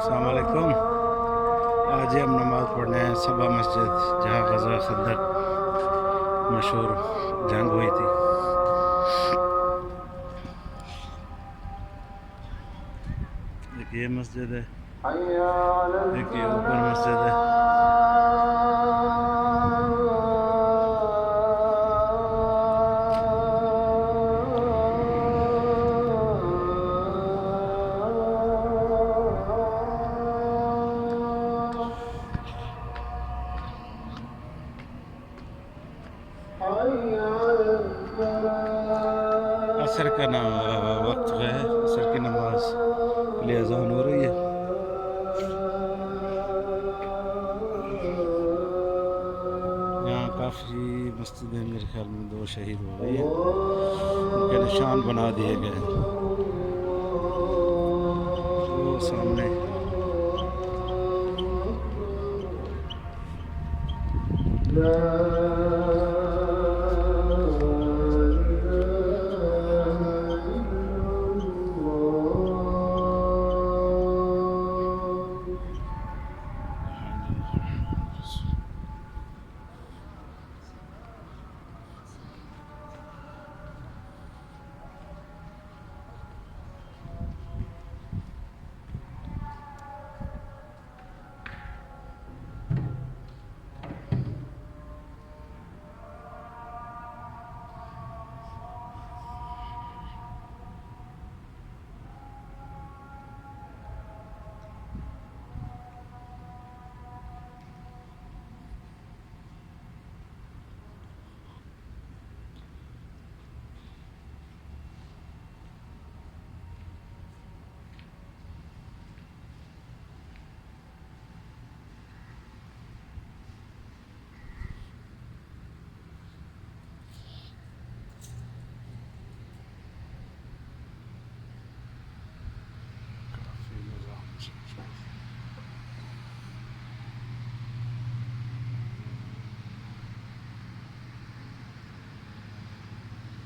अस्सलाम वालेकुम। आज हम नमाज़ पढ़ने हैं सबा मस्जिद, जहाँ गज़वा खंदक मशहूर जंग हुई थी। एक ये मस्जिद है, एक ये ऊपर मस्जिद है। असर का वक्त है, असर की नमाज के लिए अजान हो रही है। यहाँ काफ़ी मस्जिदें मेरे ख्याल में 2 शहीद हो गई हैं, उनके निशान बना दिए गए हैं। वो सामने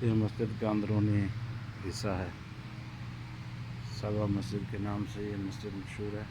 ये मस्जिद का अंदरूनी हिस्सा है। सबा मस्जिद के नाम से ये मस्जिद मशहूर है।